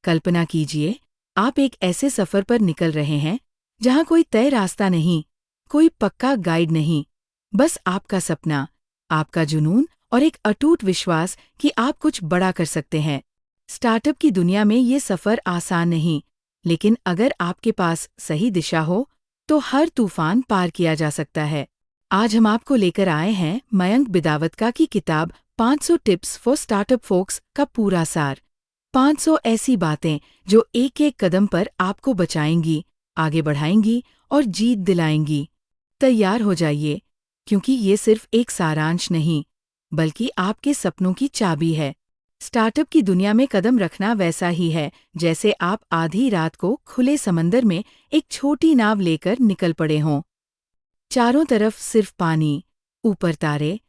कल्पना कीजिए, आप एक ऐसे सफर पर निकल रहे हैं जहां कोई तय रास्ता नहीं, कोई पक्का गाइड नहीं, बस आपका सपना, आपका जुनून और एक अटूट विश्वास कि आप कुछ बड़ा कर सकते हैं। स्टार्टअप की दुनिया में ये सफर आसान नहीं, लेकिन अगर आपके पास सही दिशा हो, तो हर तूफान पार किया जा सकता है। आज हम आपको लेकर आए हैं मयंक बिदावतका की किताब 500 टिप्स फॉर स्टार्टअप फोक्स का पूरा सार। 500 ऐसी बातें जो एक एक कदम पर आपको बचाएंगी, आगे बढ़ाएंगी और जीत दिलाएंगी। तैयार हो जाइए, क्योंकि ये सिर्फ एक सारांश नहीं, बल्कि आपके सपनों की चाबी है। स्टार्टअप की दुनिया में कदम रखना वैसा ही है जैसे आप आधी रात को खुले समंदर में एक छोटी नाव लेकर निकल पड़े हों। चारों तरफ सिर्फ पानी, ऊपर तारे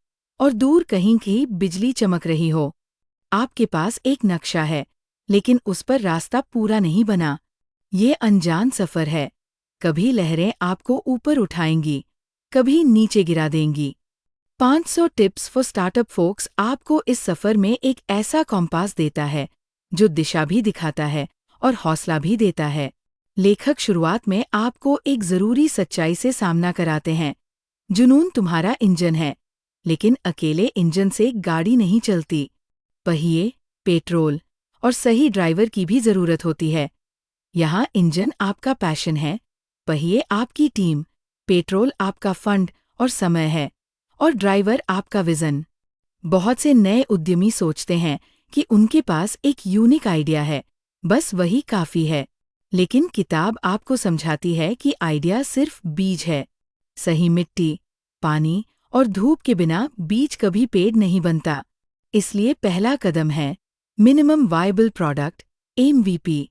और दूर कहीं कहीं बिजली चमक रही हो। आपके पास एक नक्शा है, लेकिन उस पर रास्ता पूरा नहीं बना। ये अनजान सफर है। कभी लहरें आपको ऊपर उठाएंगी, कभी नीचे गिरा देंगी। 500 टिप्स फॉर स्टार्टअप फोक्स आपको इस सफर में एक ऐसा कॉम्पास देता है जो दिशा भी दिखाता है और हौसला भी देता है। लेखक शुरुआत में आपको एक जरूरी सच्चाई से सामना कराते हैं। जुनून तुम्हारा इंजन है, लेकिन अकेले इंजन से गाड़ी नहीं चलती। पहिए, पेट्रोल और सही ड्राइवर की भी जरूरत होती है। यहाँ इंजन आपका पैशन है, पहिए आपकी टीम, पेट्रोल आपका फंड और समय है, और ड्राइवर आपका विजन। बहुत से नए उद्यमी सोचते हैं कि उनके पास एक यूनिक आइडिया है, बस वही काफी है। लेकिन किताब आपको समझाती है कि आइडिया सिर्फ बीज है। सही मिट्टी, पानी और धूप के बिना बीज कभी पेड़ नहीं बनता। इसलिए पहला कदम है मिनिमम वायबल प्रोडक्ट, MVP।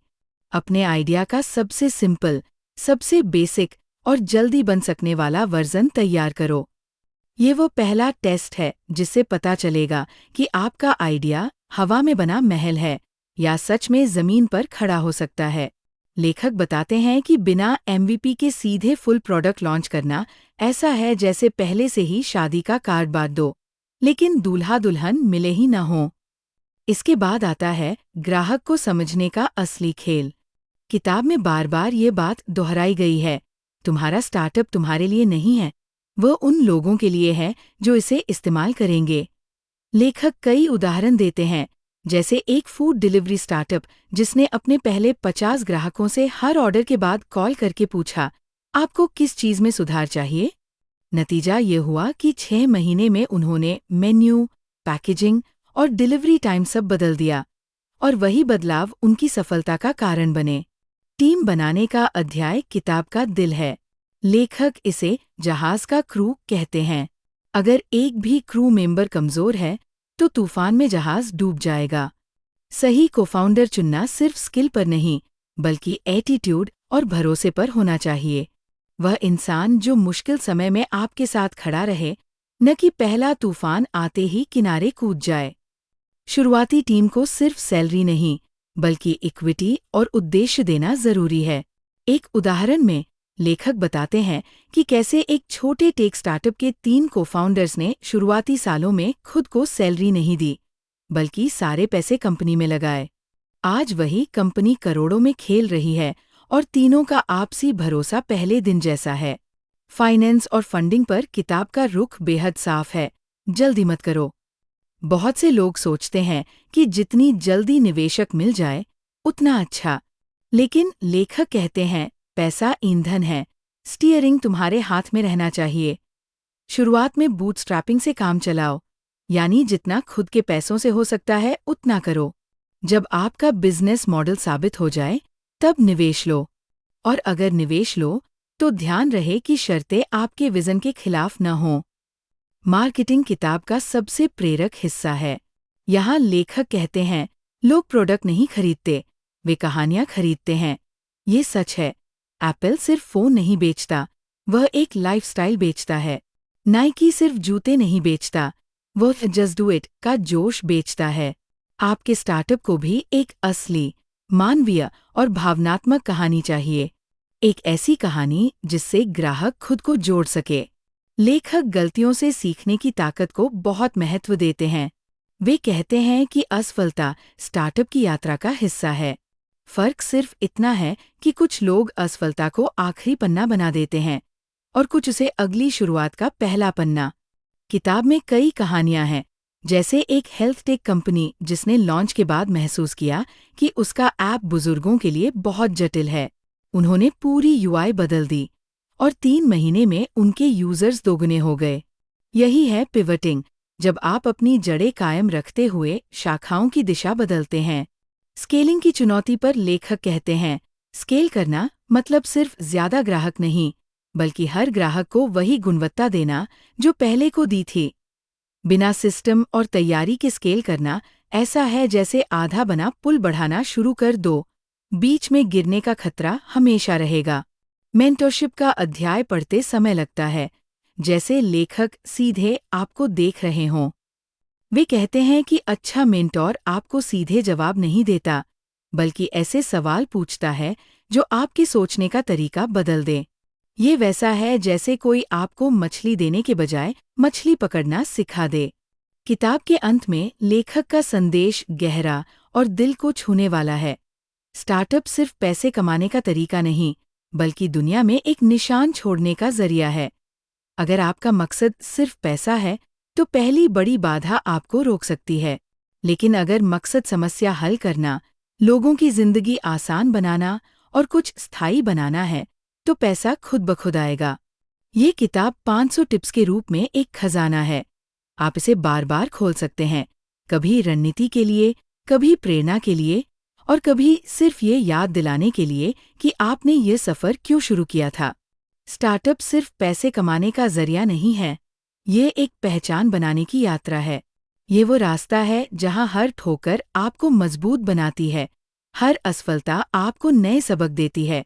अपने आइडिया का सबसे सिंपल, सबसे बेसिक और जल्दी बन सकने वाला वर्जन तैयार करो। ये वो पहला टेस्ट है जिससे पता चलेगा कि आपका आइडिया हवा में बना महल है या सच में जमीन पर खड़ा हो सकता है। लेखक बताते हैं कि बिना MVP के सीधे फुल प्रोडक्ट लॉन्च करना ऐसा है जैसे पहले से ही शादी का कार्ड बांट दो, लेकिन दूल्हा दुल्हन मिले ही न हों। इसके बाद आता है ग्राहक को समझने का असली खेल। किताब में बार बार ये बात दोहराई गई है, तुम्हारा स्टार्टअप तुम्हारे लिए नहीं है, वह उन लोगों के लिए है जो इसे इस्तेमाल करेंगे। लेखक कई उदाहरण देते हैं, जैसे एक फूड डिलीवरी स्टार्टअप जिसने अपने पहले 50 ग्राहकों से हर ऑर्डर के बाद कॉल करके पूछा, आपको किस चीज़ में सुधार चाहिए? नतीजा ये हुआ कि 6 महीने में उन्होंने मेन्यू, पैकेजिंग और डिलीवरी टाइम सब बदल दिया, और वही बदलाव उनकी सफलता का कारण बने। टीम बनाने का अध्याय किताब का दिल है। लेखक इसे जहाज का क्रू कहते हैं। अगर एक भी क्रू मेंबर कमजोर है, तो तूफान में जहाज डूब जाएगा। सही कोफाउंडर चुनना सिर्फ स्किल पर नहीं, बल्कि एटीट्यूड और भरोसे पर होना चाहिए। वह इंसान जो मुश्किल समय में आपके साथ खड़ा रहे, न कि पहला तूफान आते ही किनारे कूद जाए। शुरुआती टीम को सिर्फ सैलरी नहीं, बल्कि इक्विटी और उद्देश्य देना जरूरी है। एक उदाहरण में लेखक बताते हैं कि कैसे एक छोटे टेक स्टार्टअप के 3 को-फाउंडर्स ने शुरुआती सालों में खुद को सैलरी नहीं दी, बल्कि सारे पैसे कंपनी में लगाए। आज वही कंपनी करोड़ों में खेल रही है और तीनों का आपसी भरोसा पहले दिन जैसा है। फाइनेंस और फंडिंग पर किताब का रुख बेहद साफ है, जल्दी मत करो। बहुत से लोग सोचते हैं कि जितनी जल्दी निवेशक मिल जाए, उतना अच्छा। लेकिन लेखक कहते हैं, पैसा ईंधन है, स्टीयरिंग तुम्हारे हाथ में रहना चाहिए। शुरुआत में बूटस्ट्रैपिंग से काम चलाओ, यानी जितना खुद के पैसों से हो सकता है उतना करो। जब आपका बिजनेस मॉडल साबित हो जाए, तब निवेश लो। और अगर निवेश लो, तो ध्यान रहे कि शर्तें आपके विजन के खिलाफ न हों। मार्केटिंग किताब का सबसे प्रेरक हिस्सा है। यहाँ लेखक कहते हैं, लोग प्रोडक्ट नहीं खरीदते, वे कहानियाँ खरीदते हैं। ये सच है। एप्पल सिर्फ फोन नहीं बेचता, वह एक लाइफस्टाइल बेचता है। नाइकी सिर्फ जूते नहीं बेचता, वह जस्ट डू इट का जोश बेचता है। आपके स्टार्टअप को भी एक असली, मानवीय और भावनात्मक कहानी चाहिए। एक ऐसी कहानी जिससे ग्राहक खुद को जोड़ सके। लेखक गलतियों से सीखने की ताकत को बहुत महत्व देते हैं। वे कहते हैं कि असफलता स्टार्टअप की यात्रा का हिस्सा है। फर्क सिर्फ इतना है कि कुछ लोग असफलता को आखिरी पन्ना बना देते हैं और कुछ उसे अगली शुरुआत का पहला पन्ना। किताब में कई कहानियां हैं, जैसे एक हेल्थ टेक कंपनी जिसने लॉन्च के बाद महसूस किया कि उसका ऐप बुजुर्गों के लिए बहुत जटिल है। उन्होंने पूरी यूआई बदल दी और 3 महीने में उनके यूजर्स दोगुने हो गए। यही है पिवटिंग, जब आप अपनी जड़ें कायम रखते हुए शाखाओं की दिशा बदलते हैं। स्केलिंग की चुनौती पर लेखक कहते हैं, स्केल करना मतलब सिर्फ ज्यादा ग्राहक नहीं, बल्कि हर ग्राहक को वही गुणवत्ता देना जो पहले को दी थी। बिना सिस्टम और तैयारी के स्केल करना ऐसा है जैसे आधा बना पुल बढ़ाना शुरू कर दो, बीच में गिरने का खतरा हमेशा रहेगा। मेंटरशिप का अध्याय पढ़ते समय लगता है जैसे लेखक सीधे आपको देख रहे हों। वे कहते हैं कि अच्छा मेंटोर आपको सीधे जवाब नहीं देता, बल्कि ऐसे सवाल पूछता है जो आपके सोचने का तरीका बदल दे। ये वैसा है जैसे कोई आपको मछली देने के बजाय मछली पकड़ना सिखा दे। किताब के अंत में लेखक का संदेश गहरा और दिल को छूने वाला है। स्टार्टअप सिर्फ पैसे कमाने का तरीका नहीं, बल्कि दुनिया में एक निशान छोड़ने का जरिया है। अगर आपका मकसद सिर्फ पैसा है, तो पहली बड़ी बाधा आपको रोक सकती है। लेकिन अगर मकसद समस्या हल करना, लोगों की जिंदगी आसान बनाना और कुछ स्थायी बनाना है, तो पैसा खुद ब खुद आएगा। ये किताब 500 टिप्स के रूप में एक खजाना है। आप इसे बार बार खोल सकते हैं, कभी रणनीति के लिए, कभी प्रेरणा के लिए और कभी सिर्फ ये याद दिलाने के लिए कि आपने ये सफ़र क्यों शुरू किया था। स्टार्टअप सिर्फ पैसे कमाने का जरिया नहीं है, ये एक पहचान बनाने की यात्रा है। ये वो रास्ता है जहां हर ठोकर आपको मजबूत बनाती है, हर असफलता आपको नए सबक देती है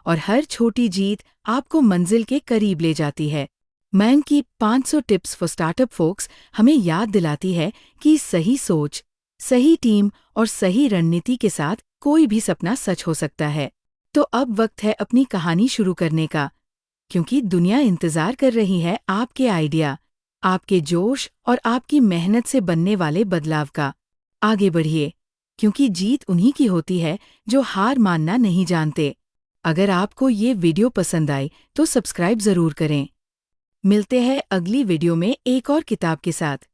और हर छोटी जीत आपको मंजिल के करीब ले जाती है। मैंग की 500 टिप्स फॉर स्टार्टअप फोक्स हमें याद दिलाती है कि सही सोच, सही टीम और सही रणनीति के साथ कोई भी सपना सच हो सकता है। तो अब वक्त है अपनी कहानी शुरू करने का, क्योंकि दुनिया इंतजार कर रही है आपके आइडिया, आपके जोश और आपकी मेहनत से बनने वाले बदलाव का। आगे बढ़िए, क्योंकि जीत उन्हीं की होती है जो हार मानना नहीं जानते। अगर आपको ये वीडियो पसंद आई तो सब्सक्राइब जरूर करें। मिलते हैं अगली वीडियो में एक और किताब के साथ।